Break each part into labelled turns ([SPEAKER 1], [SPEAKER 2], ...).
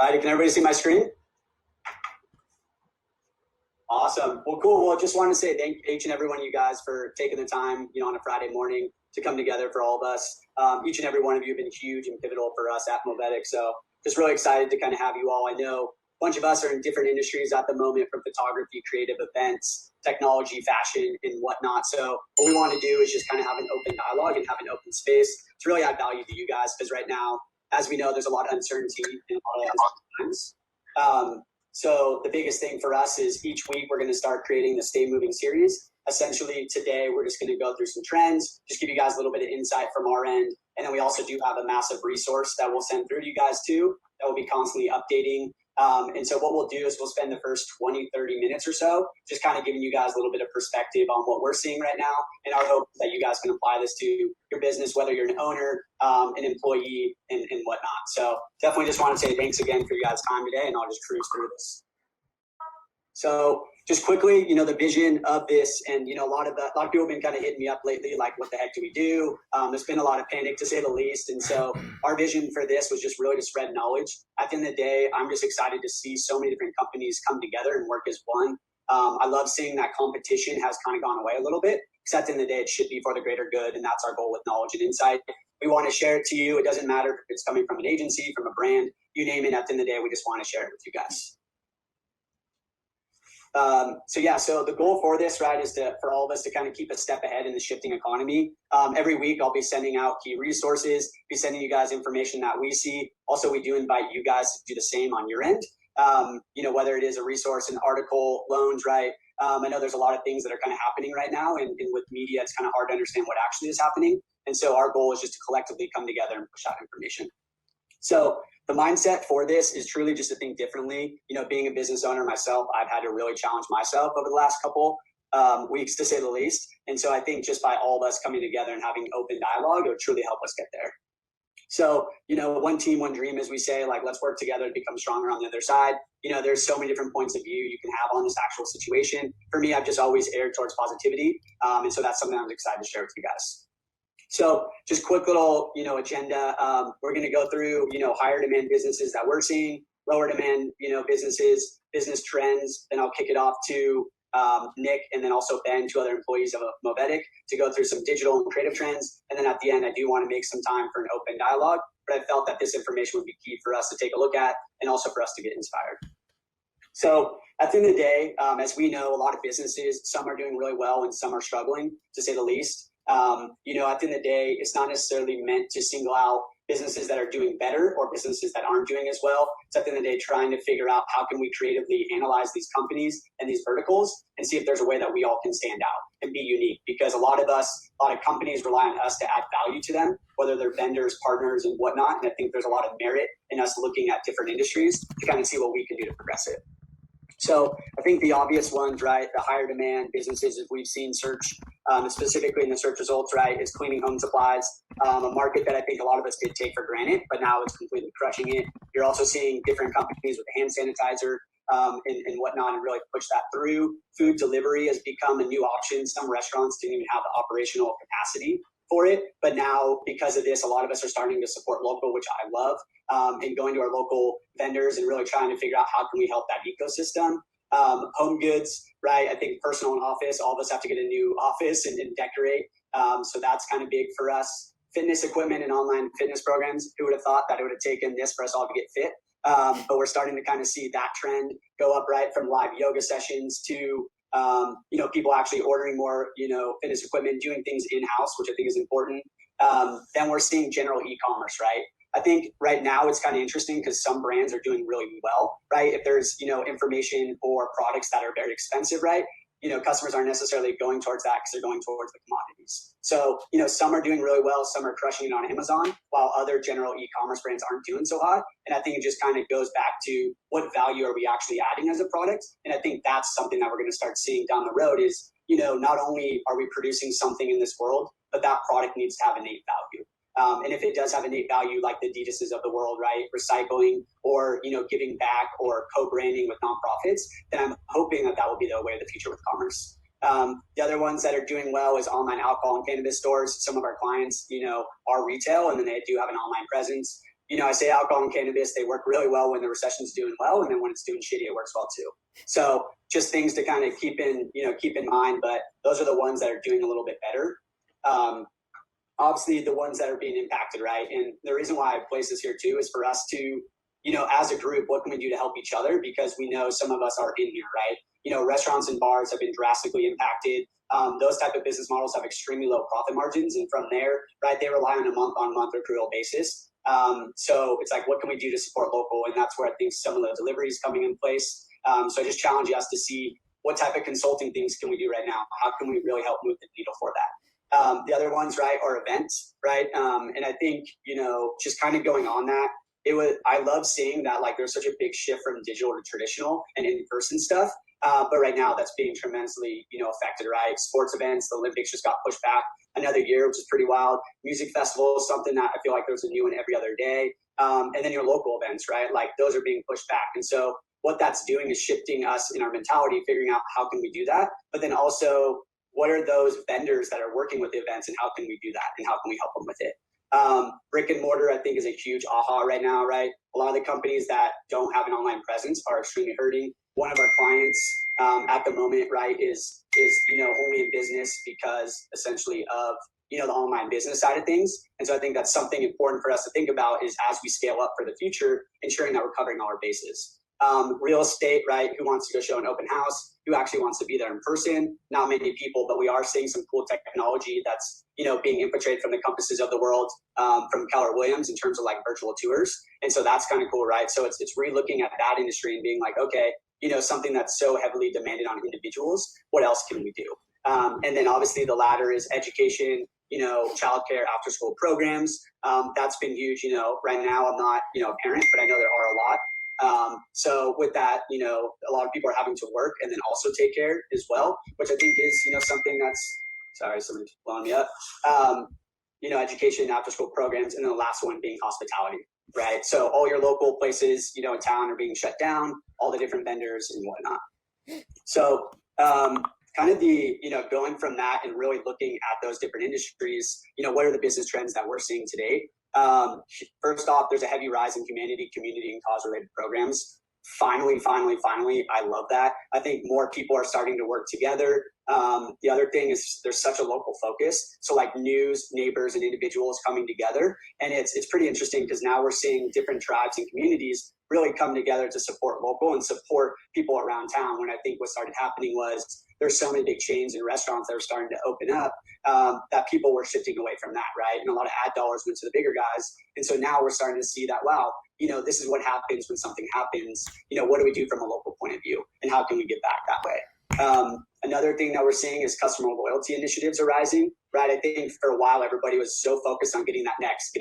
[SPEAKER 1] All right, can everybody see my screen? Awesome. Well, cool. Well, just wanted to say thank each and every one of you guys for taking the time, on a Friday morning to come together for all of us. Each and every one of you have been huge and pivotal for us at Movetic. So just really excited to kind of have you all. I know a bunch of us are in different industries at the moment, from photography, creative events, technology, fashion, and whatnot. So what we want to do is just kind of have an open dialogue and have an open space to really add value to you guys. Because right now, as we know, there's a lot of uncertainty in a lot of times. So the biggest thing for us is each week we're going to start creating the Stay Moving series. Essentially today we're just going to go through some trends, just give you guys a little bit of insight from our end. And then we also do have a massive resource that we'll send through to you guys too, that will be constantly updating. And so what we'll do is we'll spend the first 20, 30 minutes or so just kind of giving you guys a little bit of perspective on what we're seeing right now. And our hope is that you guys can apply this to your business, whether you're an owner, an employee, and whatnot. So definitely just want to say thanks again for you guys' time today, and I'll just cruise through this. So just quickly, the vision of this, and a lot of people have been kind of hitting me up lately, like, what the heck do we do? There's been a lot of panic, to say the least. And so our vision for this was just really to spread knowledge. At the end of the day, I'm just excited to see so many different companies come together and work as one. I love seeing that competition has kind of gone away a little bit, because at the end of the day, it should be for the greater good. And that's our goal with knowledge and insight. We want to share it to you. It doesn't matter if it's coming from an agency, from a brand, you name it. At the end of the day, we just want to share it with you guys. So the goal for this, right, is for all of us to kind of keep a step ahead in the shifting economy. Every week I'll be sending out key resources, be sending you guys information that we see. Also, we do invite you guys to do the same on your end. Whether it is a resource, an article, loans, right? I know there's a lot of things that are kind of happening right now, and with media, it's kind of hard to understand what actually is happening. And so our goal is just to collectively come together and push out information. So the mindset for this is truly just to think differently. Being a business owner myself, I've had to really challenge myself over the last couple weeks, to say the least. And so I think just by all of us coming together and having open dialogue, it would truly help us get there. So, one team, one dream, as we say, like, let's work together to become stronger on the other side. There's so many different points of view you can have on this actual situation. For me, I've just always erred towards positivity. And so that's something I'm excited to share with you guys. So just quick little, agenda. We're going to go through, higher demand businesses that we're seeing, lower demand, businesses, business trends. Then I'll kick it off to Nick, and then also Ben, two other employees of Movetic, to go through some digital and creative trends. And then at the end, I do want to make some time for an open dialogue, but I felt that this information would be key for us to take a look at, and also for us to get inspired. So at the end of the day, as we know, a lot of businesses, some are doing really well and some are struggling, to say the least. At the end of the day, it's not necessarily meant to single out businesses that are doing better or businesses that aren't doing as well. It's at the end of the day trying to figure out how can we creatively analyze these companies and these verticals and see if there's a way that we all can stand out and be unique. Because a lot of companies rely on us to add value to them, whether they're vendors, partners, and whatnot. And I think there's a lot of merit in us looking at different industries to kind of see what we can do to progress it. So I think the obvious ones, right, the higher demand businesses, as we've seen search, specifically in the search results, right, is cleaning home supplies, a market that I think a lot of us did take for granted, but now it's completely crushing it. You're also seeing different companies with hand sanitizer and whatnot, and really push that through. Food delivery has become a new option. Some restaurants didn't even have the operational capacity for it, but now because of this, a lot of us are starting to support local, which I love, and going to our local vendors and really trying to figure out how can we help that ecosystem. Home goods, right? I think personal and office, all of us have to get a new office and decorate. So that's kind of big for us. Fitness equipment and online fitness programs. Who would have thought that it would have taken this for us all to get fit? But we're starting to kind of see that trend go up, right? From live yoga sessions to people actually ordering more, fitness equipment, doing things in-house, which I think is important. Then we're seeing general e-commerce, right? I think right now it's kind of interesting because some brands are doing really well, right? If there's, information or products that are very expensive, right? Customers aren't necessarily going towards that because they're going towards the commodities. So, some are doing really well, some are crushing it on Amazon, while other general e-commerce brands aren't doing so hot. And I think it just kind of goes back to what value are we actually adding as a product? And I think that's something that we're going to start seeing down the road is, not only are we producing something in this world, but that product needs to have innate value. And if it does have innate value, like the Adidas's of the world, right, recycling or, giving back or co-branding with nonprofits, then I'm hoping that will be the way of the future with commerce. The other ones that are doing well is online alcohol and cannabis stores. Some of our clients, are retail, and then they do have an online presence. I say alcohol and cannabis, they work really well when the recession's doing well, and then when it's doing shitty, it works well too. So just things to kind of keep in mind, but those are the ones that are doing a little bit better. Obviously the ones that are being impacted, right? And the reason why I place this here too is for us to, as a group, what can we do to help each other? Because we know some of us are in here, right? Restaurants and bars have been drastically impacted. Those type of business models have extremely low profit margins. And from there, right, they rely on a month-on-month accrual basis. So it's like, what can we do to support local? And that's where I think some of the deliveries coming in place. So I just challenge us to see what type of consulting things can we do right now? How can we really help move the needle for that? The other ones, right, are events, right? And I think, just kind of going on that, I love seeing that, like, there's such a big shift from digital to traditional and in-person stuff. But right now that's being tremendously, affected, right? Sports events, the Olympics just got pushed back another year, which is pretty wild. Music festivals, something that I feel like there's a new one every other day. And then your local events, right? Like, those are being pushed back. And so what that's doing is shifting us in our mentality, figuring out how can we do that? But then also, what are those vendors that are working with the events, and how can we do that? And how can we help them with it? Brick and mortar, I think, is a huge aha right now, right? A lot of the companies that don't have an online presence are extremely hurting. One of our clients at the moment, right, is only in business because essentially of the online business side of things. And so I think that's something important for us to think about, is as we scale up for the future, ensuring that we're covering all our bases. Real estate, right? Who wants to go show an open house? Who actually wants to be there in person? Not many people, but we are seeing some cool technology that's being infiltrated from the Compasses of the world, from Keller Williams, in terms of like virtual tours. And so that's kind of cool, right? So it's re-looking at that industry and being like, okay, something that's so heavily demanded on individuals, what else can we do? And then obviously the latter is education, childcare, after school programs. That's been huge. Right now I'm not, a parent, but I know there are a lot. So with that, a lot of people are having to work and then also take care as well, which I think is, something that's, sorry, somebody's blowing me up. Education, after school programs, and then the last one being hospitality, right? So all your local places, in town are being shut down, all the different vendors and whatnot. So, kind of the, going from that and really looking at those different industries, what are the business trends that we're seeing today? First off, there's a heavy rise in community and cause-related programs. Finally, I love that. I think more people are starting to work together. The other thing is there's such a local focus. So like news, neighbors, and individuals coming together. And it's pretty interesting because now we're seeing different tribes and communities really come together to support local and support people around town. When I think what started happening was there's so many big chains and restaurants that are starting to open up, that people were shifting away from that, right? And a lot of ad dollars went to the bigger guys. And so now we're starting to see that, wow, this is what happens when something happens. What do we do from a local point of view, and how can we give back that way? Another thing that we're seeing is customer loyalty initiatives are rising, right? I think for a while, everybody was so focused on getting that next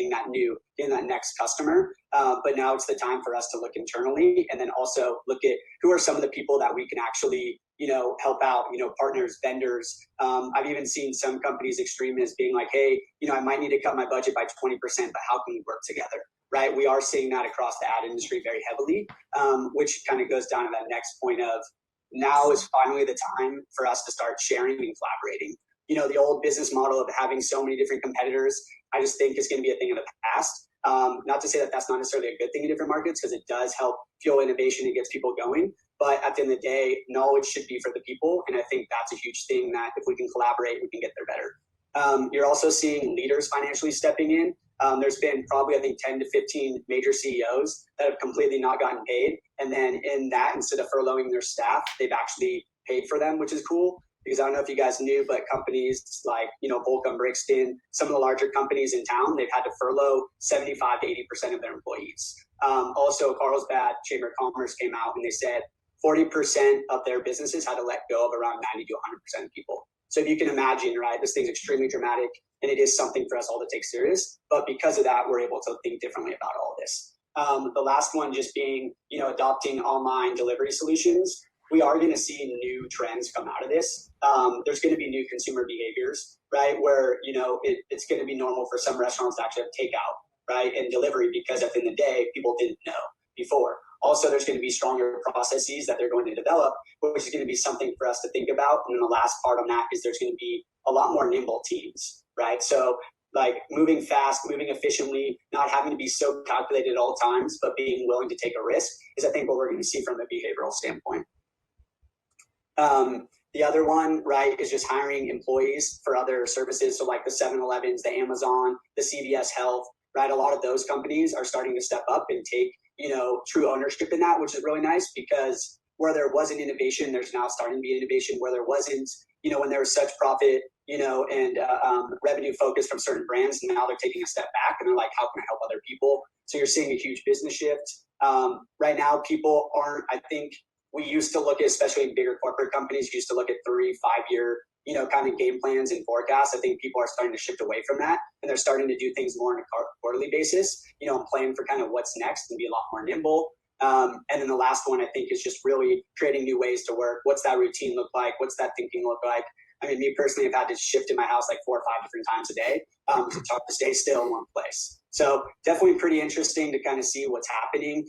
[SPEAKER 1] customer. But now it's the time for us to look internally and then also look at who are some of the people that we can actually, help out, partners, vendors. I've even seen some companies extreme as being like, hey, I might need to cut my budget by 20%, but how can we work together? Right? We are seeing that across the ad industry very heavily, which kind of goes down to that next point of, now is finally the time for us to start sharing and collaborating. The old business model of having so many different competitors, I just think is going to be a thing of the past. Not to say that that's not necessarily a good thing in different markets, because it does help fuel innovation and gets people going. But at the end of the day, knowledge should be for the people. And I think that's a huge thing that if we can collaborate, we can get there better. You're also seeing leaders financially stepping in. There's been probably, I think, 10 to 15 major CEOs that have completely not gotten paid. And then in that, instead of furloughing their staff, they've actually paid for them, which is cool. Because I don't know if you guys knew, but companies like, Volcom, Brixton, some of the larger companies in town, they've had to furlough 75 to 80% of their employees. Also, Carlsbad Chamber of Commerce came out and they said 40% of their businesses had to let go of around 90 to 100% of people. So if you can imagine, right, this thing's extremely dramatic and it is something for us all to take serious. But because of that, we're able to think differently about all of this. The last one just being, adopting online delivery solutions. We are going to see new trends come out of this. There's going to be new consumer behaviors, right? Where, it's going to be normal for some restaurants to actually have takeout, right? And delivery, because at the end of the day, people didn't know before. Also, there's going to be stronger processes that they're going to develop, which is going to be something for us to think about. And then the last part on that is there's going to be a lot more nimble teams, right? So like moving fast, moving efficiently, not having to be so calculated at all times, but being willing to take a risk is, I think, what we're going to see from a behavioral standpoint. The other one, right, is just hiring employees for other services. So like the 7-Elevens, the Amazon, the CVS Health, right? A lot of those companies are starting to step up and take, true ownership in that, which is really nice, because where there wasn't innovation, there's now starting to be innovation. Where there wasn't, when there was such profit, and revenue focus from certain brands, now they're taking a step back and they're like, how can I help other people? So you're seeing a huge business shift. Right now, people aren't, I think, we used to look at, especially in bigger corporate companies, used to look at 3-5 year, kind of game plans and forecasts. I think people are starting to shift away from that, and they're starting to do things more on a quarterly basis, and plan for kind of what's next and be a lot more nimble. And then the last one, I think, is just really creating new ways to work. What's that routine look like? What's that thinking look like? I mean, me personally, I've had to shift in my house like 4 or 5 different times a day to stay still in one place. So definitely pretty interesting to kind of see what's happening.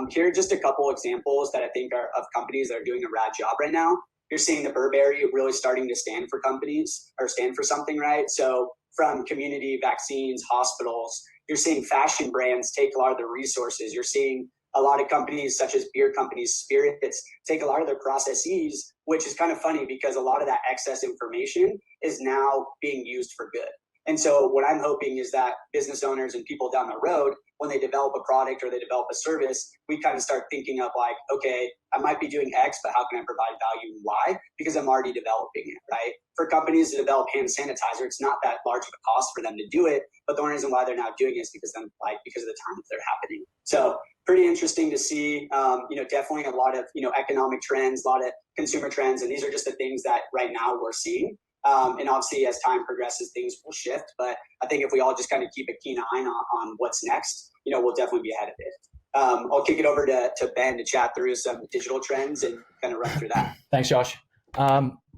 [SPEAKER 1] Here are just a couple examples that I think are of companies that are doing a rad job right now. You're seeing the Burberry really starting to stand for companies or stand for something, right? So from community, vaccines, hospitals, you're seeing fashion brands take a lot of the resources. You're seeing a lot of companies such as beer companies, spirits, take a lot of their processes, which is kind of funny because a lot of that excess information is now being used for good. And so what I'm hoping is that business owners and people down the road, when they develop a product or they develop a service, we kind of start thinking of like, okay, I might be doing X, but how can I provide value and Y? Because I'm already developing it, right? For companies to develop hand sanitizer, it's not that large of a cost for them to do it. But the only reason why they're not doing it is because of the time that they're happening. So pretty interesting to see, definitely a lot of, economic trends, a lot of consumer trends. And these are just the things that right now we're seeing. And obviously, as time progresses, things will shift. But I think if we all just kind of keep a keen eye on what's next, we'll definitely be ahead of it. I'll kick it over to Ben to chat through some digital trends and kind of run through that.
[SPEAKER 2] Thanks, Josh.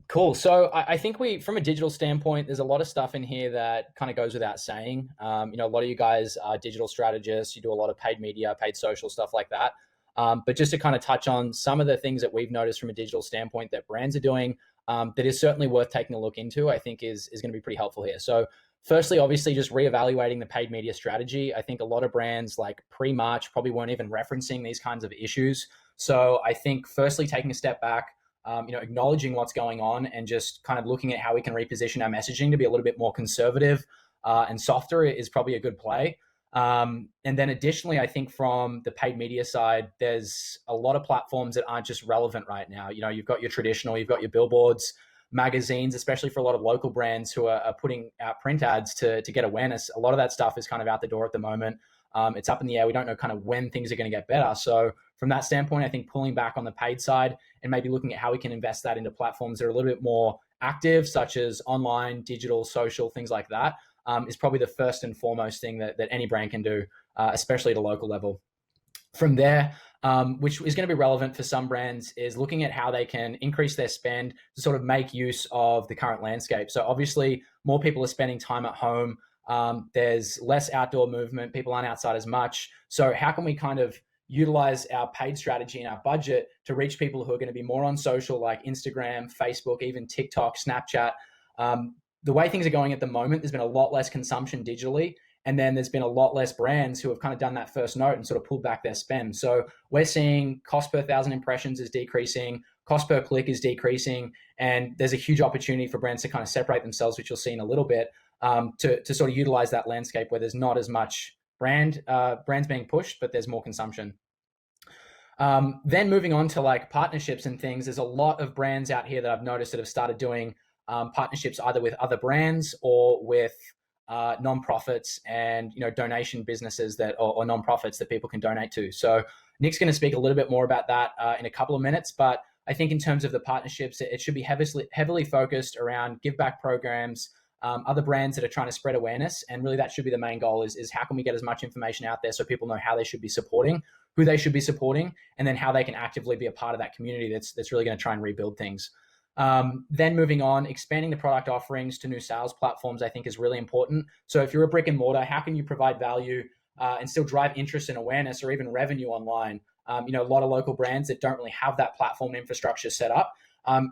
[SPEAKER 2] Cool. So I think from a digital standpoint, there's a lot of stuff in here that kind of goes without saying. A lot of you guys are digital strategists. You do a lot of paid media, paid social, stuff like that. But just to kind of touch on some of the things that we've noticed from a digital standpoint that brands are doing, that is certainly worth taking a look into, I think is going to be pretty helpful here. So firstly, obviously, just reevaluating the paid media strategy. I think a lot of brands like pre-March probably weren't even referencing these kinds of issues. So I think firstly, taking a step back, acknowledging what's going on and just kind of looking at how we can reposition our messaging to be a little bit more conservative and softer is probably a good play. And then additionally, I think from the paid media side, there's a lot of platforms that aren't just relevant right now. You've got your traditional, you've got your billboards, magazines, especially for a lot of local brands who are putting out print ads to get awareness. A lot of that stuff is kind of out the door at the moment. It's up in the air. We don't know kind of when things are going to get better. So from that standpoint, I think pulling back on the paid side and maybe looking at how we can invest that into platforms that are a little bit more active, such as online, digital, social, things like that, is probably the first and foremost thing that any brand can do, especially at a local level. From there, which is going to be relevant for some brands, is looking at how they can increase their spend to sort of make use of the current landscape. So obviously, more people are spending time at home. There's less outdoor movement. People aren't outside as much. So how can we kind of utilize our paid strategy and our budget to reach people who are going to be more on social, like Instagram, Facebook, even TikTok, Snapchat? The way things are going at the moment, there's been a lot less consumption digitally. And then there's been a lot less brands who have kind of done that first note and sort of pulled back their spend. So we're seeing cost per 1,000 impressions is decreasing, cost per click is decreasing, and there's a huge opportunity for brands to kind of separate themselves, which you'll see in a little bit, to sort of utilize that landscape where there's not as much brands being pushed, but there's more consumption. Then moving on to like partnerships and things, there's a lot of brands out here that I've noticed that have started doing partnerships either with other brands or with nonprofits and donation businesses or nonprofits that people can donate to. So Nick's going to speak a little bit more about that in a couple of minutes, but I think in terms of the partnerships, it should be heavily focused around give back programs, other brands that are trying to spread awareness, and really that should be the main goal is how can we get as much information out there so people know how they should be supporting, who they should be supporting, and then how they can actively be a part of that community that's really going to try and rebuild things. Then moving on, expanding the product offerings to new sales platforms, I think is really important. So if you're a brick and mortar, how can you provide value and still drive interest and awareness or even revenue online? A lot of local brands that don't really have that platform infrastructure set up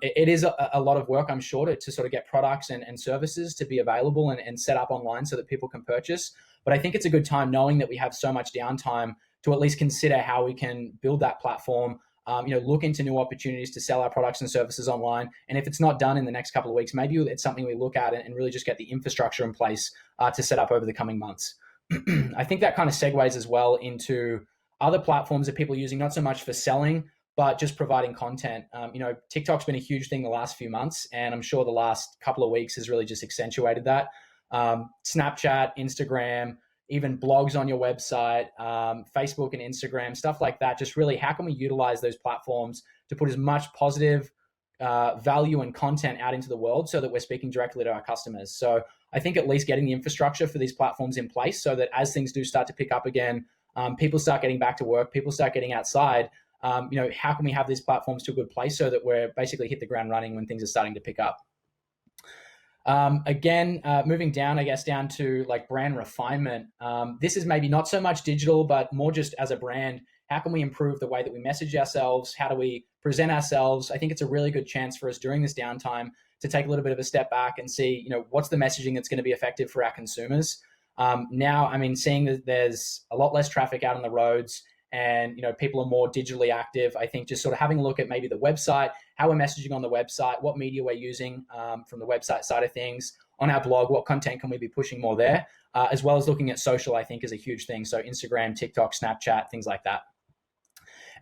[SPEAKER 2] it is a lot of work, I'm sure, to sort of get products and services to be available and set up online so that people can purchase. But I think it's a good time, knowing that we have so much downtime, to at least consider how we can build that platform, look into new opportunities to sell our products and services online. And if it's not done in the next couple of weeks, maybe it's something we look at and really just get the infrastructure in place to set up over the coming months. I think that kind of segues as well into other platforms that people are using, not so much for selling, but just providing content. TikTok's been a huge thing the last few months, and I'm sure the last couple of weeks has really just accentuated that. Snapchat, Instagram, even blogs on your website, Facebook and Instagram, stuff like that. Just really, how can we utilize those platforms to put as much positive value and content out into the world so that we're speaking directly to our customers? So I think at least getting the infrastructure for these platforms in place so that as things do start to pick up again, people start getting back to work, people start getting outside, how can we have these platforms to a good place so that we're basically hit the ground running when things are starting to pick up? Moving down, I guess, down to like brand refinement. This is maybe not so much digital, but more just as a brand, how can we improve the way that we message ourselves? How do we present ourselves? I think it's a really good chance for us during this downtime to take a little bit of a step back and see, what's the messaging that's going to be effective for our consumers. Seeing that there's a lot less traffic out on the roads and, people are more digitally active, I think just sort of having a look at maybe the website, how we're messaging on the website, what media we're using from the website side of things, on our blog, what content can we be pushing more there, as well as looking at social, I think is a huge thing. So Instagram, TikTok, Snapchat, things like that.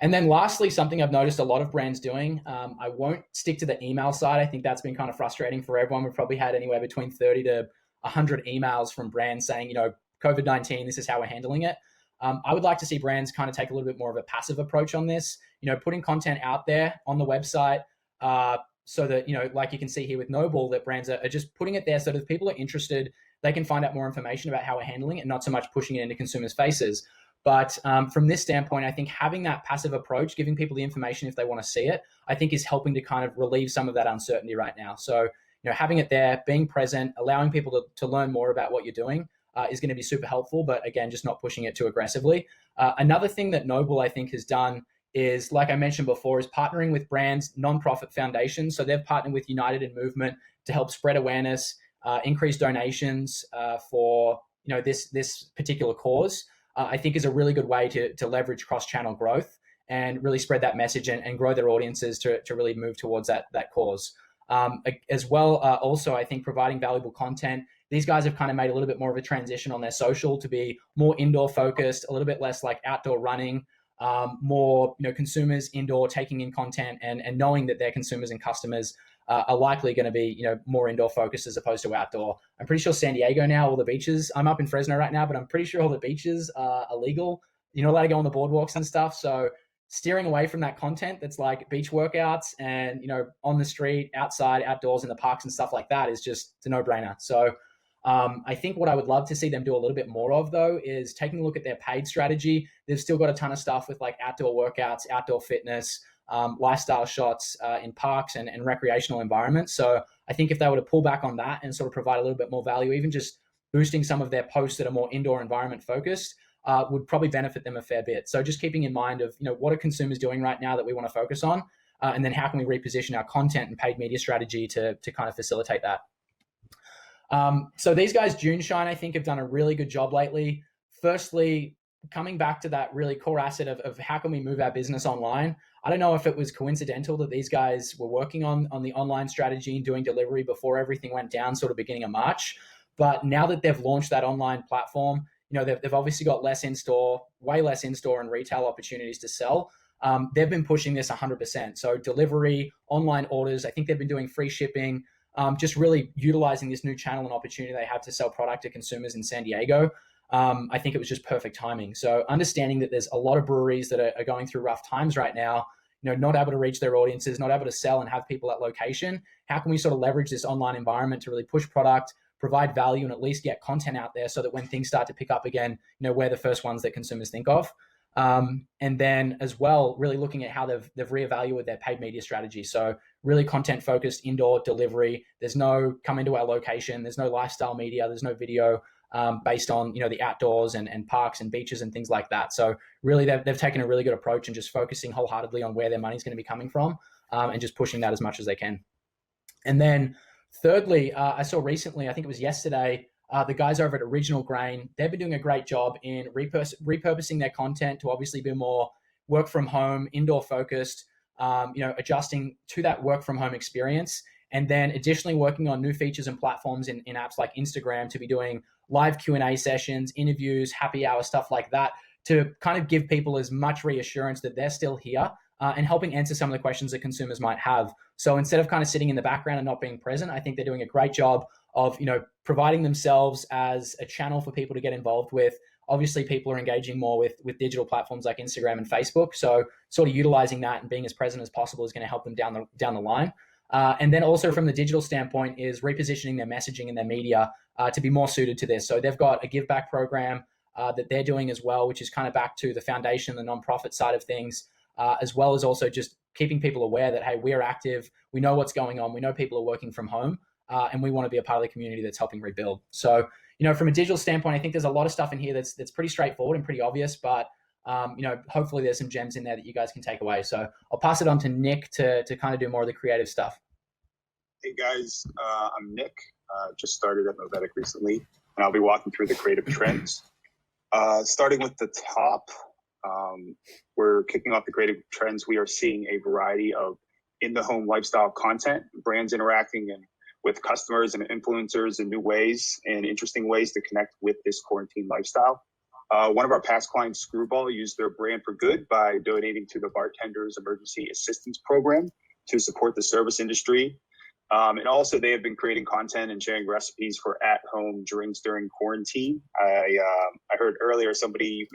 [SPEAKER 2] And then lastly, something I've noticed a lot of brands doing, I won't stick to the email side. I think that's been kind of frustrating for everyone. We've probably had anywhere between 30 to 100 emails from brands saying, COVID-19, this is how we're handling it. I would like to see brands kind of take a little bit more of a passive approach on this, putting content out there on the website so that, like you can see here with Noble, that brands are just putting it there so that if people are interested, they can find out more information about how we're handling it and not so much pushing it into consumers' faces. But from this standpoint, I think having that passive approach, giving people the information if they want to see it, I think is helping to kind of relieve some of that uncertainty right now. So, having it there, being present, allowing people to learn more about what you're doing is going to be super helpful. But again, just not pushing it too aggressively. Another thing that Noble, I think, has done is, like I mentioned before, is partnering with brands, nonprofit foundations. So they've partnered with United in Movement to help spread awareness, increase donations for this particular cause. I think is a really good way to leverage cross-channel growth and really spread that message and grow their audiences to really move towards that cause. As well, also, I think providing valuable content. These guys have kind of made a little bit more of a transition on their social to be more indoor focused, a little bit less like outdoor running, more consumers indoor taking in content and knowing that their consumers and customers are likely going to be more indoor focused as opposed to outdoor. I'm pretty sure San Diego now, all the beaches, I'm up in Fresno right now, but I'm pretty sure all the beaches are illegal. You're not allowed to go on the boardwalks and stuff. So steering away from that content that's like beach workouts and on the street, outside, outdoors in the parks and stuff like that is just, it's a no-brainer. So I think what I would love to see them do a little bit more of, though, is taking a look at their paid strategy. They've still got a ton of stuff with like outdoor workouts, outdoor fitness, lifestyle shots in parks and recreational environments. So I think if they were to pull back on that and sort of provide a little bit more value, even just boosting some of their posts that are more indoor environment focused, would probably benefit them a fair bit. So just keeping in mind of, what are consumers doing right now that we want to focus on? And then how can we reposition our content and paid media strategy to kind of facilitate that? So these guys, JuneShine, I think, have done a really good job lately. Firstly, coming back to that really core asset of how can we move our business online. I don't know if it was coincidental that these guys were working on the online strategy and doing delivery before everything went down sort of beginning of March. But now that they've launched that online platform, they've obviously got less in-store, way less in-store and retail opportunities to sell. They've been pushing this 100%. So delivery, online orders, I think they've been doing free shipping, just really utilizing this new channel and opportunity they have to sell product to consumers in San Diego. I think it was just perfect timing. So understanding that there's a lot of breweries that are going through rough times right now, not able to reach their audiences, not able to sell and have people at location. How can we sort of leverage this online environment to really push product, provide value, and at least get content out there so that when things start to pick up again, we're the first ones that consumers think of. And then as well, really looking at how they've reevaluated their paid media strategy. So really content focused indoor delivery. There's no come into our location. There's no lifestyle media. There's no video based on, the outdoors and parks and beaches and things like that. So really they've taken a really good approach and just focusing wholeheartedly on where their money's going to be coming from. and just pushing that as much as they can. And then thirdly, I saw recently, I think it was yesterday, the guys over at Original Grain, they've been doing a great job in repurposing their content to obviously be more work from home, indoor focused, adjusting to that work from home experience. And then additionally working on new features and platforms in apps like Instagram to be doing live Q&A sessions, interviews, happy hour, stuff like that, to kind of give people as much reassurance that they're still here and helping answer some of the questions that consumers might have. So instead of kind of sitting in the background and not being present, I think they're doing a great job of, providing themselves as a channel for people to get involved with. Obviously, people are engaging more with digital platforms like Instagram and Facebook. So sort of utilizing that and being as present as possible is going to help them down the line. And then also from the digital standpoint is repositioning their messaging and their media to be more suited to this. So they've got a give back program that they're doing as well, which is kind of back to the foundation, the nonprofit side of things, as well as also just keeping people aware that, hey, we're active, we know what's going on, we know people are working from home, and we want to be a part of the community that's helping rebuild. So, from a digital standpoint, I think there's a lot of stuff in here that's pretty straightforward and pretty obvious, but hopefully there's some gems in there that you guys can take away. So I'll pass it on to Nick to kind of do more of the creative stuff.
[SPEAKER 3] Hey guys, I'm Nick. Just started at Movetic recently, and I'll be walking through the creative trends. Starting with the top, we're kicking off the creative trends. We are seeing a variety of in-the-home lifestyle content, brands interacting with customers and influencers in new ways and interesting ways to connect with this quarantine lifestyle. One of our past clients, Screwball, used their brand for good by donating to the Bartenders Emergency Assistance Program to support the service industry. And also they have been creating content and sharing recipes for at-home drinks during quarantine. I heard earlier somebody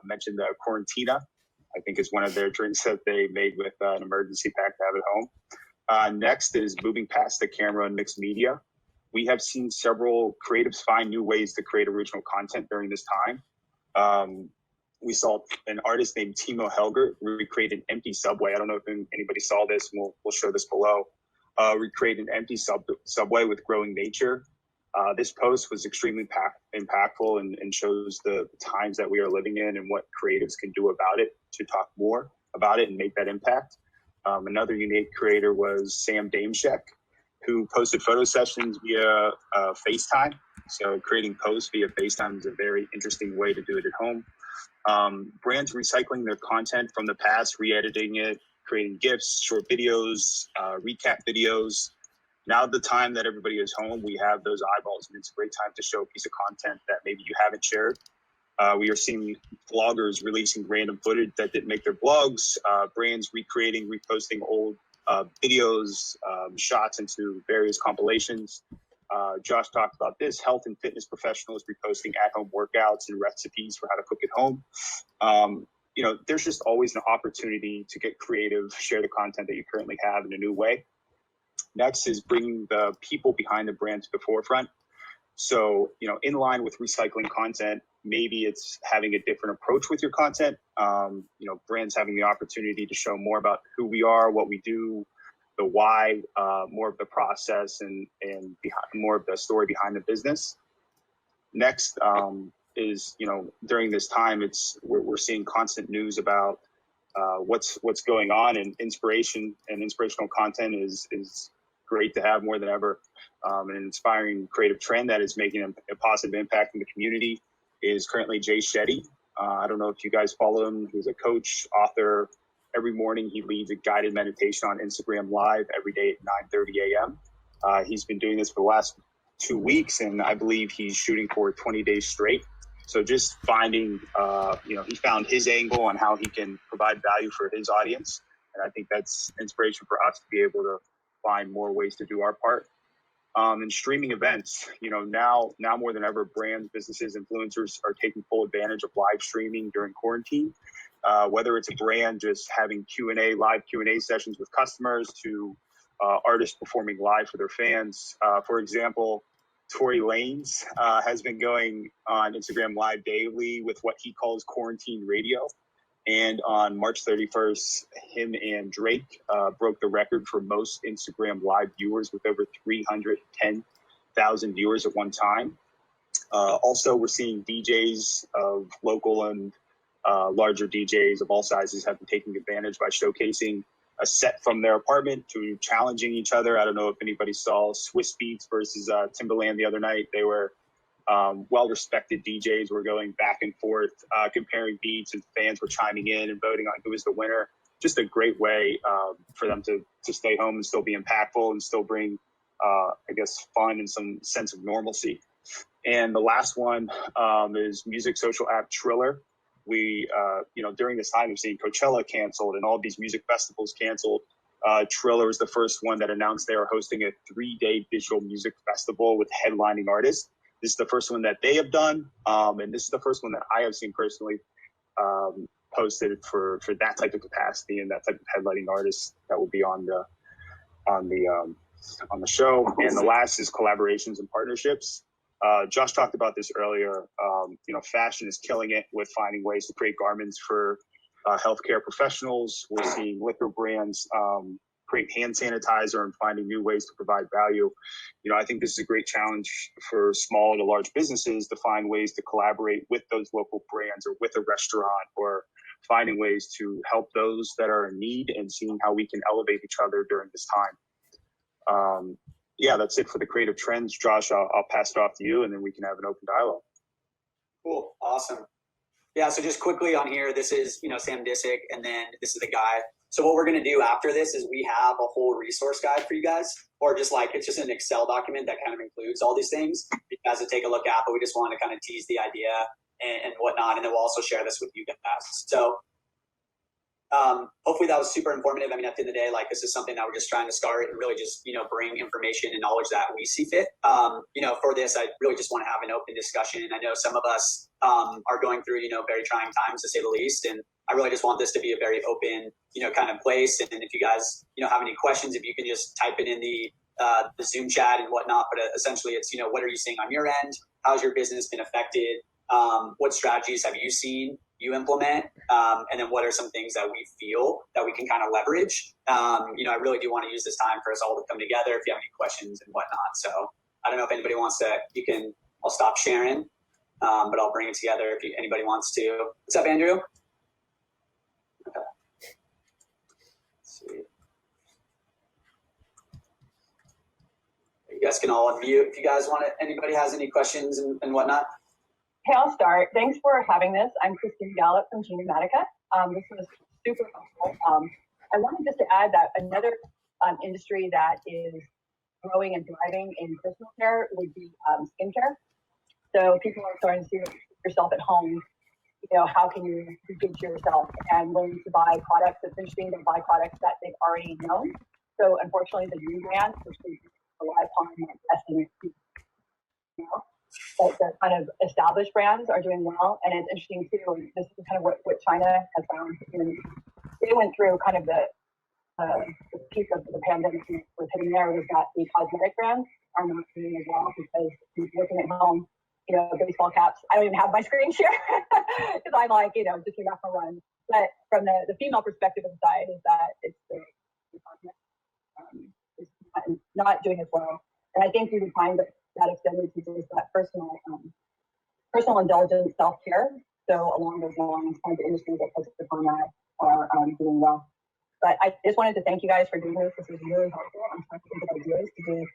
[SPEAKER 3] mentioned the Quarantina. I think is one of their drinks that they made with an emergency pack to have at home. Next is moving past the camera and mixed media. We have seen several creatives find new ways to create original content during this time. We saw an artist named Timo Helger recreate an empty subway. I don't know if anybody saw this. We'll show this below. Recreate an empty subway with growing nature. This post was extremely impactful and shows the times that we are living in and what creatives can do about it to talk more about it and make that impact. Another unique creator was Sam Dameshek, who posted photo sessions via FaceTime. So creating posts via FaceTime is a very interesting way to do it at home. Brands recycling their content from the past, re-editing it, creating GIFs, short videos, recap videos. Now the time that everybody is home, we have those eyeballs, and it's a great time to show a piece of content that maybe you haven't shared. We are seeing vloggers releasing random footage that didn't make their blogs, brands recreating, reposting old videos, shots into various compilations. Josh talked about this, health and fitness professionals reposting at-home workouts and recipes for how to cook at home. There's just always an opportunity to get creative, share the content that you currently have in a new way. Next is bringing the people behind the brand to the forefront. So, in line with recycling content, maybe it's having a different approach with your content. Brands having the opportunity to show more about who we are, what we do, the why, more of the process and more of the story behind the business. Next is, during this time, we're seeing constant news about what's going on, and inspiration and inspirational content is great to have more than ever. An inspiring creative trend that is making a positive impact in the community is currently Jay Shetty. I don't know if you guys follow him. He's a coach, author. Every morning he leads a guided meditation on Instagram Live every day at 9:30 a.m. He's been doing this for the last 2 weeks, and I believe he's shooting for 20 days straight. So just finding, he found his angle on how he can provide value for his audience. And I think that's inspiration for us to be able to find more ways to do our part. And streaming events, now more than ever, brands, businesses, influencers are taking full advantage of live streaming during quarantine. Whether it's a brand just having live Q&A sessions with customers to artists performing live for their fans. For example, Tory Lanez has been going on Instagram Live daily with what he calls quarantine radio. And on March 31st, him and Drake broke the record for most Instagram Live viewers with over 310,000 viewers at one time. Also, we're seeing DJs of local and larger DJs of all sizes have been taking advantage by showcasing a set from their apartment to challenging each other. I don't know if anybody saw Swiss Beats versus Timberland the other night. They were well-respected DJs were going back and forth, comparing beats, and fans were chiming in and voting on who was the winner. Just a great way for them to stay home and still be impactful and still bring, I guess, fun and some sense of normalcy. And the last one is music social app Triller. We, during this time, we've seen Coachella canceled and all these music festivals canceled. Triller was the first one that announced they are hosting a 3-day digital music festival with headlining artists. This is the first one that they have done, and this is the first one that I have seen personally posted for that type of capacity and that type of headlining artist that will be on the show. And the last is collaborations and partnerships. Josh talked about this earlier. Fashion is killing it with finding ways to create garments for healthcare professionals. We're seeing liquor brands create hand sanitizer and finding new ways to provide value. I think this is a great challenge for small to large businesses to find ways to collaborate with those local brands or with a restaurant, or finding ways to help those that are in need and seeing how we can elevate each other during this time. That's it for the creative trends. Josh, I'll pass it off to you, and then we can have an open dialogue.
[SPEAKER 1] Cool. Awesome. Yeah, so just quickly on here, this is, Sam Disick, and then this is the guy. So what we're going to do after this is we have a whole resource guide for you guys, or just it's just an Excel document that kind of includes all these things for you guys to take a look at, but we just want to kind of tease the idea and whatnot, and then we'll also share this with you guys. So hopefully that was super informative. I mean, at the end of the day, this is something that we're just trying to start and really just, bring information and knowledge that we see fit. For this, I really just want to have an open discussion. I know some of us are going through, very trying times, to say the least. And I really just want this to be a very open, kind of place. And if you guys, have any questions, if you can just type it in the Zoom chat and whatnot. But essentially it's, what are you seeing on your end? How's your business been affected? What strategies have you seen you implement? And then what are some things that we feel that we can kind of leverage? I really do want to use this time for us all to come together if you have any questions and whatnot. So I don't know if anybody wants to, I'll stop sharing, but I'll bring it together if anybody wants to. What's up, Andrew? Okay. Let's see. You guys can all unmute if you guys want it. Anybody has any questions and whatnot?
[SPEAKER 4] Hey, I'll start. Thanks for having this. I'm Christine Gallup from Movetic. This was super helpful. I wanted just to add that another industry that is growing and thriving in personal care would be skincare. So people are starting to see yourself at home. How can you be good to yourself and learn to buy products? It's interesting to buy products that they've already known. So unfortunately, the new brands, which we rely upon testing, but the kind of established brands are doing well. And it's interesting too, and this is kind of what China has found. They went through kind of the peak of the pandemic was hitting there, was that the cosmetic brands are not doing as well because working at home, baseball caps. I don't even have my screen share because I'm just came back from a run. But from the female perspective of the side is that it's the cosmetic is not doing as well. And I think you would find that extended to just that personal indulgence, self-care. So along those lines, kind of the industries that focus upon that are doing well. But I just wanted to thank you guys for doing this. This was really helpful. I'm trying to think of ideas to do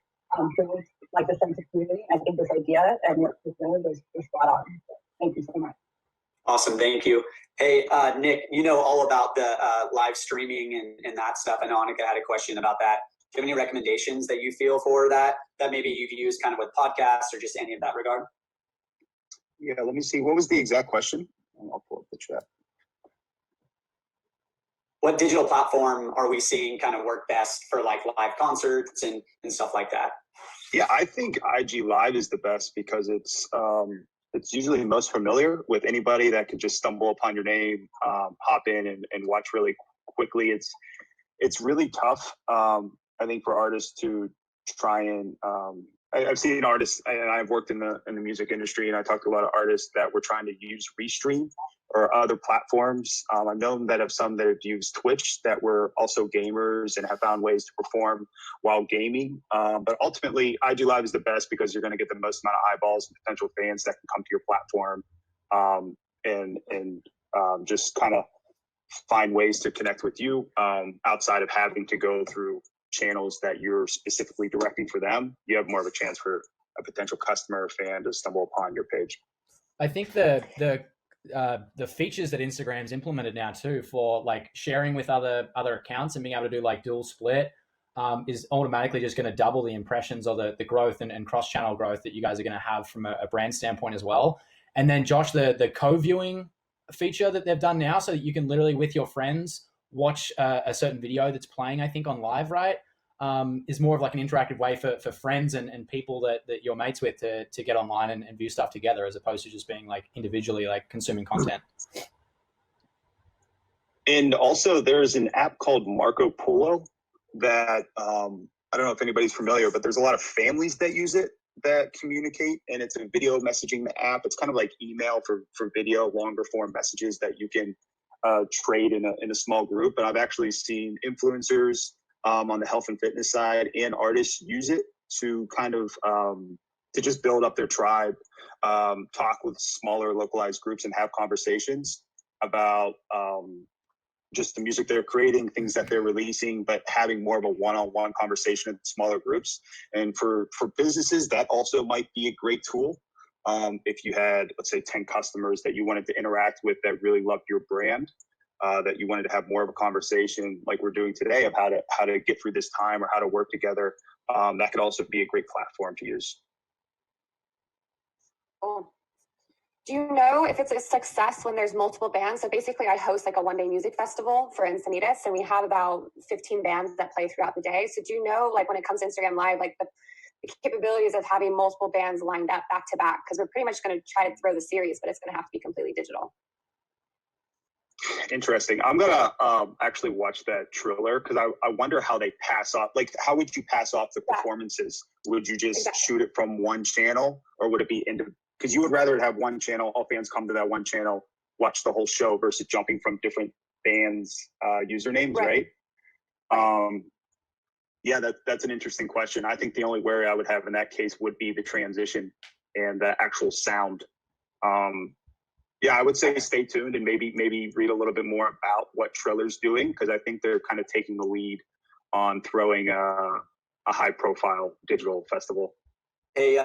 [SPEAKER 4] build the sense of community. I think this idea and what was done was spot on. So thank you so much.
[SPEAKER 1] Awesome, thank you. Hey, Nick, all about the live streaming and that stuff. I know Annika had a question about that. Do you have any recommendations that you feel for that maybe you've used kind of with podcasts or just any of that regard?
[SPEAKER 3] Yeah, let me see. What was the exact question? I'll pull up the chat.
[SPEAKER 1] What digital platform are we seeing kind of work best for live concerts and stuff like that?
[SPEAKER 3] Yeah, I think IG Live is the best because it's usually most familiar with anybody that could just stumble upon your name, hop in and watch really quickly. It's really tough. I think for artists to try and I've seen artists, and I've worked in the music industry, and I talked to a lot of artists that were trying to use Restream or other platforms. I've known that of some that have used Twitch that were also gamers and have found ways to perform while gaming. But ultimately, IG Live is the best because you're going to get the most amount of eyeballs and potential fans that can come to your platform and just kind of find ways to connect with you outside of having to go through channels that you're specifically directing for them. You have more of a chance for a potential customer or fan to stumble upon your page.
[SPEAKER 2] I think the features that Instagram's implemented now too for like sharing with other accounts and being able to do like dual split is automatically just going to double the impressions or the growth and cross-channel growth that you guys are going to have from a brand standpoint as well. And then Josh, the co-viewing feature that they've done now, so that you can literally with your friends watch a certain video that's playing, I think on live, right? Is more of like an interactive way for friends and people that you're mates with to get online and view stuff together, as opposed to just being like individually like consuming content.
[SPEAKER 3] And also there's an app called Marco Polo that I don't know if anybody's familiar, but there's a lot of families that use it that communicate, and it's a video messaging app. It's kind of like email for video, longer form messages that you can trade in a small group. And I've actually seen influencers on the health and fitness side and artists use it to kind of to just build up their tribe, talk with smaller localized groups and have conversations about just the music they're creating, things that they're releasing, but having more of a one-on-one conversation in smaller groups. And for businesses, that also might be a great tool. If you had, let's say, 10 customers that you wanted to interact with that really loved your brand, that you wanted to have more of a conversation like we're doing today of how to get through this time or how to work together, that could also be a great platform to use.
[SPEAKER 5] Cool. Do you know if it's a success when there's multiple bands? So basically I host like a one-day music festival for Encinitas, and we have about 15 bands that play throughout the day. So do you know, like when it comes to Instagram Live, like the capabilities of having multiple bands lined up back to back? Because we're pretty much going to try to throw the series, but it's going to have to be completely digital.
[SPEAKER 3] Interesting. I'm going to actually watch that trailer because I wonder how they pass off. Like, how would you pass off the performances? Would you just shoot it from one channel, or would it be because you would rather have one channel, all fans come to that one channel, watch the whole show versus jumping from different bands' usernames, right? Yeah, that's an interesting question. I think the only worry I would have in that case would be the transition and the actual sound. Yeah, I would say stay tuned and maybe read a little bit more about what Triller's doing, because I think they're kind of taking the lead on throwing a high-profile digital festival.
[SPEAKER 1] Hey,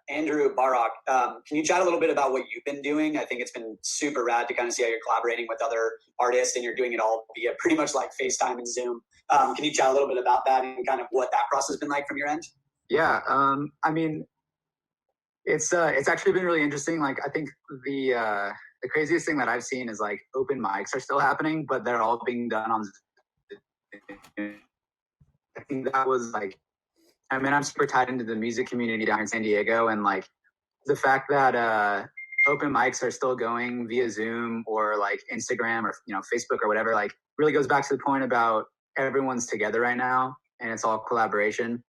[SPEAKER 1] Andrew Barak, can you chat a little bit about what you've been doing? I think it's been super rad to kind of see how you're collaborating with other artists, and you're doing it all via pretty much like FaceTime and Zoom. Can you chat a little bit about that and kind of what that process has been like from your end?
[SPEAKER 6] Yeah, I mean, it's actually been really interesting. Like, I think the craziest thing that I've seen is like open mics are still happening, but they're all being done on Zoom. I think that was like, I mean, I'm super tied into the music community down in San Diego, and like the fact that open mics are still going via Zoom or like Instagram or Facebook or whatever, like really goes back to the point about everyone's together right now and it's all collaboration.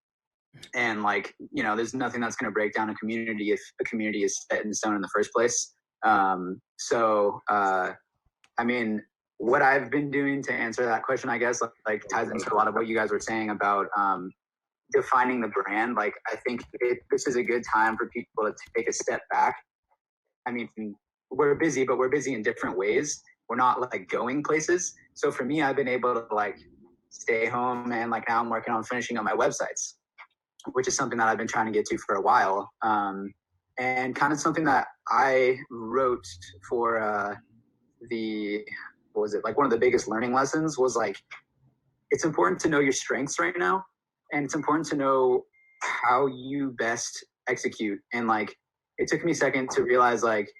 [SPEAKER 6] And like, there's nothing that's going to break down a community if a community is set in stone in the first place. I mean, what I've been doing to answer that question, I guess, like ties into a lot of what you guys were saying about defining the brand. Like, I think this is a good time for people to take a step back. I mean, we're busy, but we're busy in different ways. We're not like going places. So for me, I've been able to like stay home, and like now I'm working on finishing up my websites, which is something that I've been trying to get to for a while. And kind of something that I wrote for one of the biggest learning lessons was like, it's important to know your strengths right now. And it's important to know how you best execute. And like, it took me a second to realize like,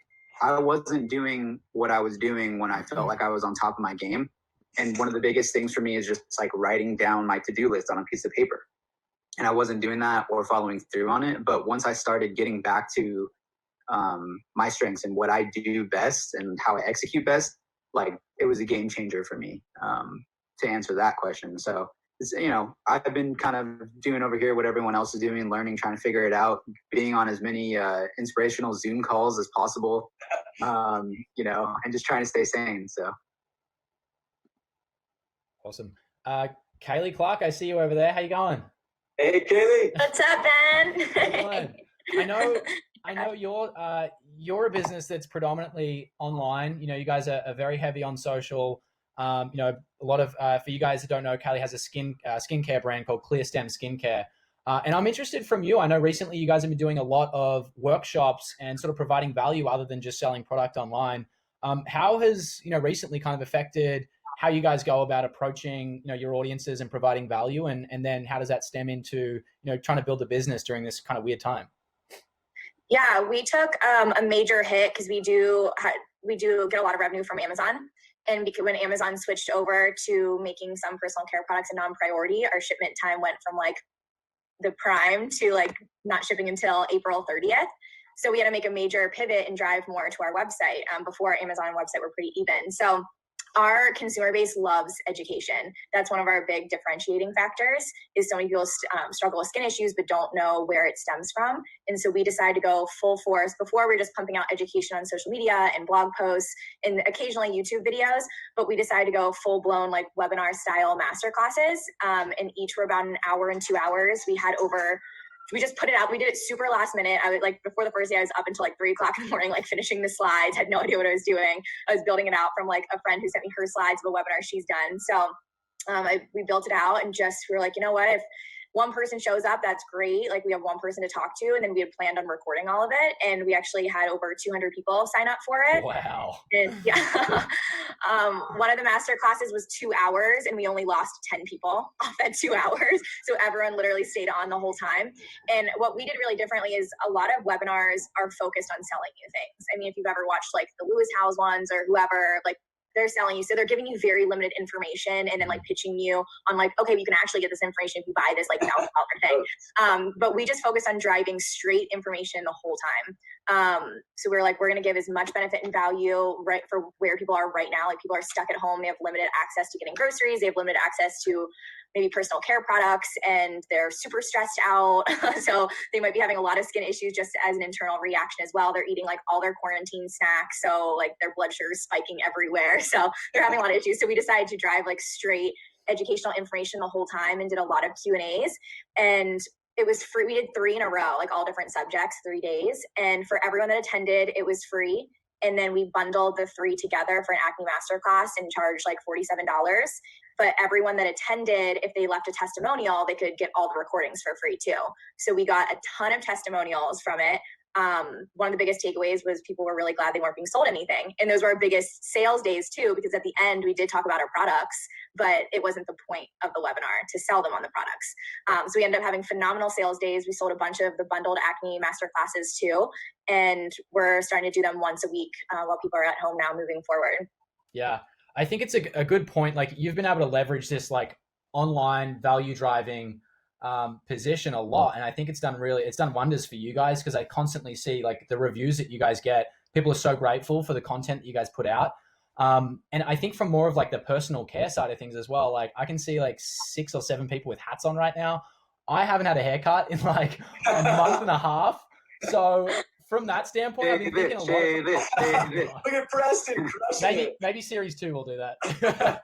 [SPEAKER 6] I wasn't doing what I was doing when I felt like I was on top of my game. And one of the biggest things for me is just like writing down my to-do list on a piece of paper. And I wasn't doing that or following through on it. But once I started getting back to my strengths and what I do best and how I execute best, like it was a game changer for me to answer that question. So, I've been kind of doing over here what everyone else is doing, learning, trying to figure it out, being on as many inspirational Zoom calls as possible, and just trying to stay sane. So.
[SPEAKER 2] Awesome. Kaylee Clark, I see you over there. How you going?
[SPEAKER 1] Hey, Kaylee.
[SPEAKER 7] What's up, Ben?
[SPEAKER 2] I know you're a business that's predominantly online. You guys are very heavy on social. You know, a lot of for you guys that don't know, Callie has a skincare brand called Clear Stem Skincare. And I'm interested from you. I know recently you guys have been doing a lot of workshops and sort of providing value other than just selling product online. How has, you know, recently kind of affected how you guys go about approaching, you know, your audiences and providing value, and then how does that stem into, you know, trying to build a business during this kind of weird time?
[SPEAKER 7] Yeah, we took a major hit because we do get a lot of revenue from Amazon. And because when Amazon switched over to making some personal care products a non-priority, our shipment time went from like the prime to like not shipping until April 30th. So we had to make a major pivot and drive more to our website. Before our Amazon website were pretty even. So our consumer base loves education. That's one of our big differentiating factors, is so many people struggle with skin issues but don't know where it stems from. And so we decided to go full force. Before, we were just pumping out education on social media and blog posts and occasionally YouTube videos, but we decided to go full-blown like webinar style masterclasses, and each were about an hour and 2 hours. We just put it out. We did it super last minute. I was like, before the first day, I was up until like 3 o'clock in the morning, like finishing the slides, had no idea what I was doing. I was building it out from like a friend who sent me her slides of a webinar she's done. So we built it out, and just, we were like, you know what, if one person shows up, that's great. Like, we have one person to talk to, and then we had planned on recording all of it. And we actually had over 200 people sign up for it.
[SPEAKER 2] Wow.
[SPEAKER 7] And yeah. One of the master classes was 2 hours, and we only lost 10 people off that 2 hours. So everyone literally stayed on the whole time. And what we did really differently is a lot of webinars are focused on selling you things. I mean, if you've ever watched like the Lewis Howes ones or whoever, like, they're selling you. So they're giving you very limited information and then like pitching you on like, okay, you can actually get this information if you buy this like $1,000 thing. But we just focus on driving straight information the whole time. So we're like, we're going to give as much benefit and value right for where people are right now. Like, people are stuck at home. They have limited access to getting groceries. They have limited access to maybe personal care products, and they're super stressed out. So they might be having a lot of skin issues just as an internal reaction as well. They're eating like all their quarantine snacks. So like their blood sugar is spiking everywhere. So they're having a lot of issues. So we decided to drive like straight educational information the whole time and did a lot of Q&As. And it was free. We did 3 in a row, like all different subjects, 3 days. And for everyone that attended, it was free. And then we bundled the 3 together for an acne masterclass and charged like $47. But everyone that attended, if they left a testimonial, they could get all the recordings for free too. So we got a ton of testimonials from it. One of the biggest takeaways was people were really glad they weren't being sold anything. And those were our biggest sales days too, because at the end we did talk about our products, but it wasn't the point of the webinar to sell them on the products. So we ended up having phenomenal sales days. We sold a bunch of the bundled acne master classes too. And we're starting to do them once a week while people are at home now moving forward.
[SPEAKER 2] Yeah. I think it's a good point. Like, you've been able to leverage this like online value driving position a lot. And I think it's done wonders for you guys, because I constantly see like the reviews that you guys get. People are so grateful for the content that you guys put out. And I think from more of like the personal care side of things as well, like I can see like 6 or 7 people with hats on right now. I haven't had a haircut in like a month and a half. So from that standpoint, I've been thinking a lot.
[SPEAKER 1] Look at Preston crushing it.
[SPEAKER 2] Maybe series 2 will do that.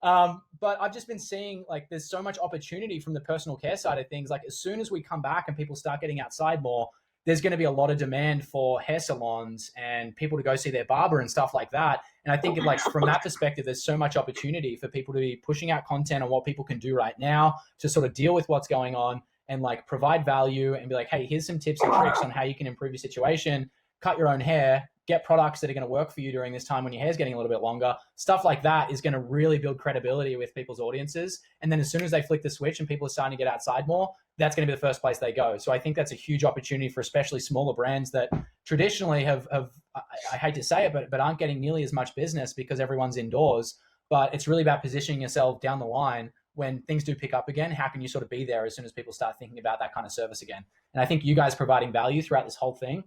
[SPEAKER 2] But I've just been seeing like there's so much opportunity from the personal care side of things. Like, as soon as we come back and people start getting outside more, there's going to be a lot of demand for hair salons and people to go see their barber and stuff like that. And I think like from that perspective, there's so much opportunity for people to be pushing out content on what people can do right now to sort of deal with what's going on and like provide value and be like, hey, here's some tips and tricks on how you can improve your situation, cut your own hair, get products that are going to work for you during this time when your hair's getting a little bit longer. Stuff like that is going to really build credibility with people's audiences. And then as soon as they flick the switch and people are starting to get outside more, that's going to be the first place they go. So I think that's a huge opportunity for especially smaller brands that traditionally have I hate to say it, but aren't getting nearly as much business because everyone's indoors. But it's really about positioning yourself down the line when things do pick up again. How can you sort of be there as soon as people start thinking about that kind of service again? And I think you guys providing value throughout this whole thing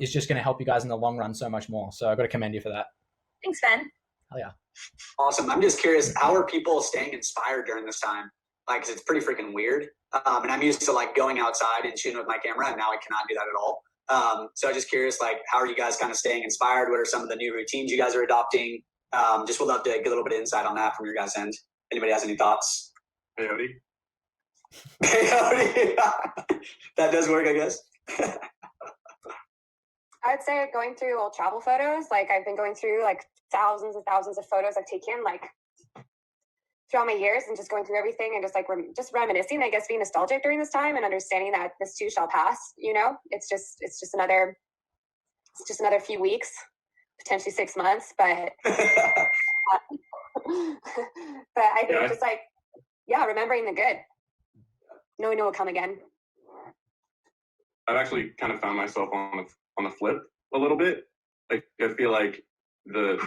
[SPEAKER 2] is just going to help you guys in the long run so much more. So I've got to commend you for that.
[SPEAKER 7] Thanks, Ben.
[SPEAKER 2] Hell yeah.
[SPEAKER 1] Awesome. I'm just curious, how are people staying inspired during this time? Like, 'cause it's pretty freaking weird. And I'm used to like going outside and shooting with my camera, and now I cannot do that at all. So I'm just curious, like, how are you guys kind of staying inspired? What are some of the new routines you guys are adopting? Just would love to get a little bit of insight on that from your guys' end. Anybody has any thoughts?
[SPEAKER 3] Peyote.
[SPEAKER 1] Peyote. That does work, I guess.
[SPEAKER 5] I'd say going through old travel photos. Like I've been going through like thousands and thousands of photos I've taken like throughout my years, and just going through everything and just like just reminiscing, I guess, being nostalgic during this time and understanding that this too shall pass. You know, it's just another few weeks, potentially 6 months, but but I think just like, yeah, remembering the good, knowing it will come again.
[SPEAKER 8] I've actually kind of found myself on the flip a little bit. Like I feel like the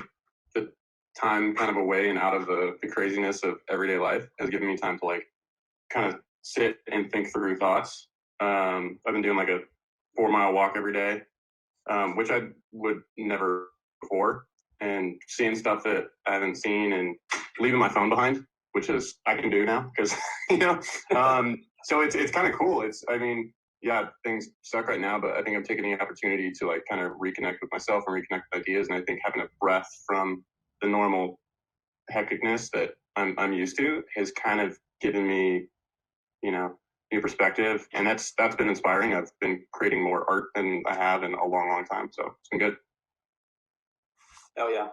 [SPEAKER 8] time kind of away and out of the craziness of everyday life has given me time to like kind of sit and think through thoughts. I've been doing like a 4-mile walk every day, which I would never before, and seeing stuff that I haven't seen and leaving my phone behind, which is I can do now because so it's kind of cool. Yeah, things suck right now, but I think I'm taking the opportunity to like kind of reconnect with myself and reconnect with ideas. And I think having a breath from the normal hecticness that I'm used to has kind of given me, new perspective. And that's been inspiring. I've been creating more art than I have in a long, long time. So it's been good.
[SPEAKER 1] Oh yeah.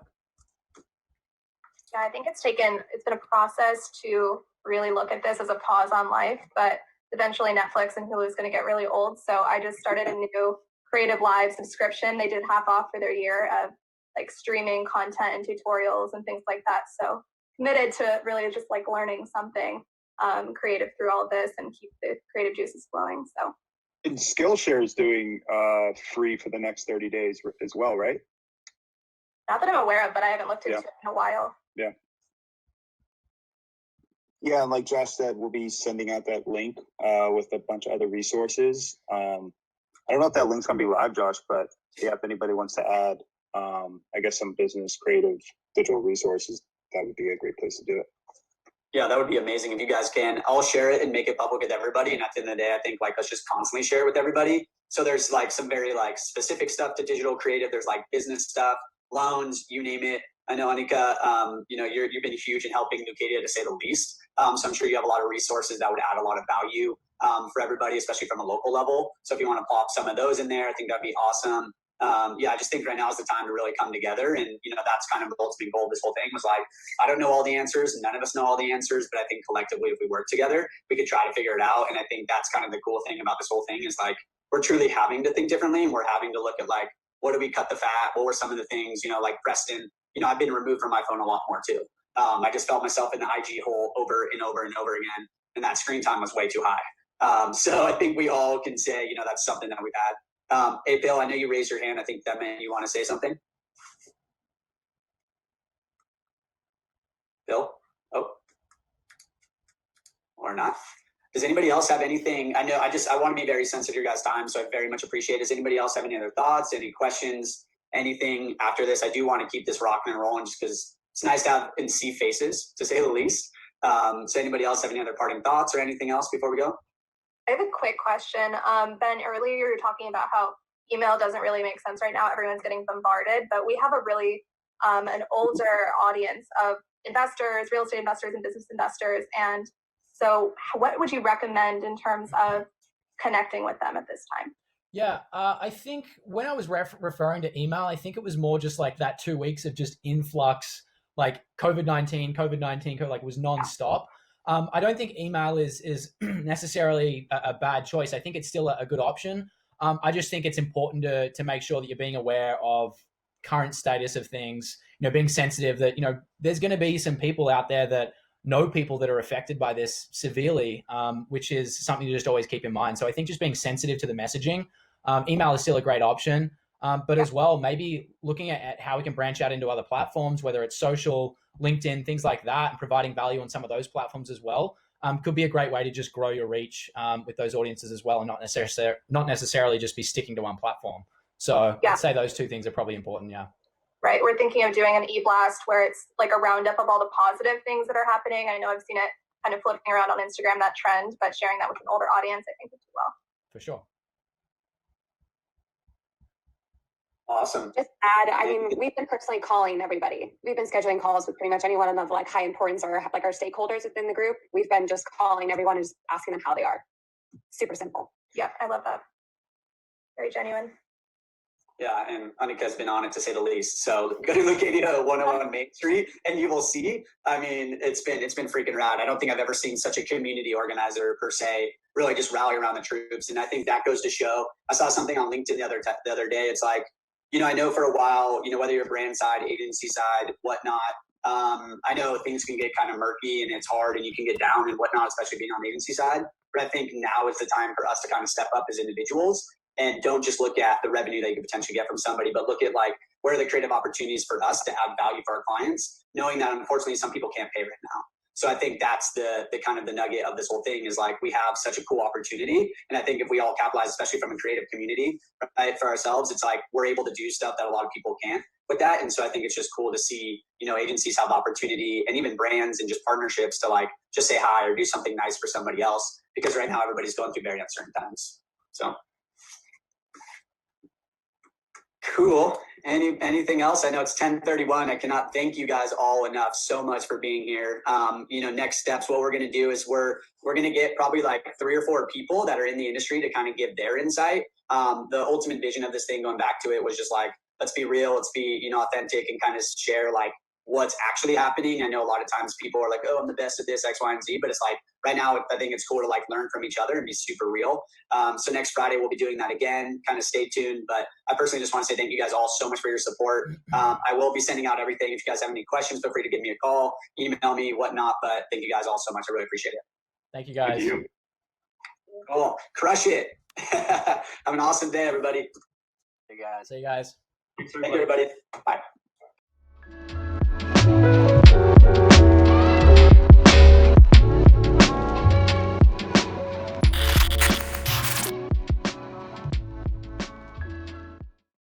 [SPEAKER 7] Yeah, I think it's been a process to really look at this as a pause on life, but eventually Netflix and Hulu is going to get really old. So I just started a new Creative Live subscription. They did half off for their year of like streaming content and tutorials and things like that. So committed to really just like learning something creative through all of this and keep the creative juices flowing. So.
[SPEAKER 3] And Skillshare is doing free for the next 30 days as well, right?
[SPEAKER 7] Not that I'm aware of, but I haven't looked into it in a while.
[SPEAKER 3] Yeah. Yeah, and like Josh said, we'll be sending out that link with a bunch of other resources. I don't know if that link's gonna be live, Josh, but yeah, if anybody wants to add, I guess some business, creative, digital resources, that would be a great place to do it.
[SPEAKER 1] Yeah, that would be amazing if you guys can. I'll share it and make it public with everybody. And at the end of the day, I think like let's just constantly share it with everybody. So there's like some very like specific stuff to digital creative. There's like business stuff, loans, you name it. I know, Anika, you've been huge in helping Nucadia to say the least. So I'm sure you have a lot of resources that would add a lot of value for everybody, especially from a local level. So if you want to plop some of those in there, I think that'd be awesome. I just think right now is the time to really come together. And, that's kind of the ultimate goal of this whole thing was like, I don't know all the answers. None of us know all the answers, but I think collectively, if we work together, we could try to figure it out. And I think that's kind of the cool thing about this whole thing is like, we're truly having to think differently. And we're having to look at like, what do we cut the fat? What were some of the things, like Preston, I've been removed from my phone a lot more too. I just felt myself in the IG hole over and over and over again. And that screen time was way too high. So I think we all can say, that's something that we've had. Hey, Bill, I know you raised your hand. I think that meant you want to say something. Bill? Oh. Or not. Does anybody else have anything? I want to be very sensitive to your guys' time, so I very much appreciate it. Does anybody else have any other thoughts, any questions, anything after this? I do want to keep this rocking and rolling just because it's nice to have and see faces, to say the least. So anybody else have any other parting thoughts or anything else before we go?
[SPEAKER 7] I have a quick question. Ben, earlier you were talking about how email doesn't really make sense right now. Everyone's getting bombarded, but we have a really an older audience of investors, real estate investors and business investors. And so what would you recommend in terms of connecting with them at this time?
[SPEAKER 2] Yeah, I think when I was referring to email, I think it was more just like that 2 weeks of just influx, like COVID-19, like was nonstop. I don't think email is necessarily a bad choice. I think it's still a good option. I just think it's important to make sure that you're being aware of current status of things, being sensitive that, there's going to be some people out there that know people that are affected by this severely, which is something to just always keep in mind. So I think just being sensitive to the messaging, email is still a great option, but as well, maybe looking at how we can branch out into other platforms, whether it's social, LinkedIn, things like that, and providing value on some of those platforms as well, could be a great way to just grow your reach with those audiences as well, and not necessarily just be sticking to one platform. So I'd say those two things are probably important. Yeah.
[SPEAKER 7] Right. We're thinking of doing an e-blast where it's like a roundup of all the positive things that are happening. I know I've seen it kind of flipping around on Instagram, that trend, but sharing that with an older audience, I think would do well.
[SPEAKER 2] For sure.
[SPEAKER 1] Awesome.
[SPEAKER 5] Just add, we've been personally calling everybody. We've been scheduling calls with pretty much anyone of like high importance or like our stakeholders within the group. We've been just calling everyone and just asking them how they are. Super simple.
[SPEAKER 7] Yeah, I love that. Very genuine.
[SPEAKER 1] Yeah, and Annika's been on it to say the least. So go to Lucadia 101 Main Street, and you will see. I mean, it's been freaking rad. I don't think I've ever seen such a community organizer per se really just rally around the troops, and I think that goes to show. I saw something on LinkedIn the other day. It's like, I know for a while, whether you're brand side, agency side, whatnot. I know things can get kind of murky and it's hard, and you can get down and whatnot, especially being on the agency side. But I think now is the time for us to kind of step up as individuals. And don't just look at the revenue that you could potentially get from somebody, but look at like where are the creative opportunities for us to add value for our clients, knowing that unfortunately some people can't pay right now. So I think that's the kind of the nugget of this whole thing is like we have such a cool opportunity. And I think if we all capitalize, especially from a creative community, right, for ourselves, it's like we're able to do stuff that a lot of people can't with that. And so I think it's just cool to see, agencies have the opportunity and even brands and just partnerships to like just say hi or do something nice for somebody else, because right now everybody's going through very uncertain times. So cool. Anything else? I know it's 10:31. I cannot thank you guys all enough so much for being here. Next steps, what we're going to do is we're going to get probably like 3 or 4 people that are in the industry to kind of give their insight. The ultimate vision of this thing, going back to it, was just like, let's be real, let's be, authentic, and kind of share like what's actually happening. I know a lot of times people are like, oh, I'm the best at this, X, Y, and Z, but it's like right now, I think it's cool to like learn from each other and be super real. So next Friday, we'll be doing that again, kind of stay tuned. But I personally just want to say thank you guys all so much for your support. I will be sending out everything. If you guys have any questions, feel free to give me a call, email me, whatnot. But thank you guys all so much. I really appreciate it.
[SPEAKER 2] Thank you, guys.
[SPEAKER 8] Thank you.
[SPEAKER 1] Cool. Crush it. Have an awesome day, everybody.
[SPEAKER 6] Hey guys.
[SPEAKER 2] See you guys.
[SPEAKER 8] Thanks,
[SPEAKER 1] Thank you, everybody. Bye.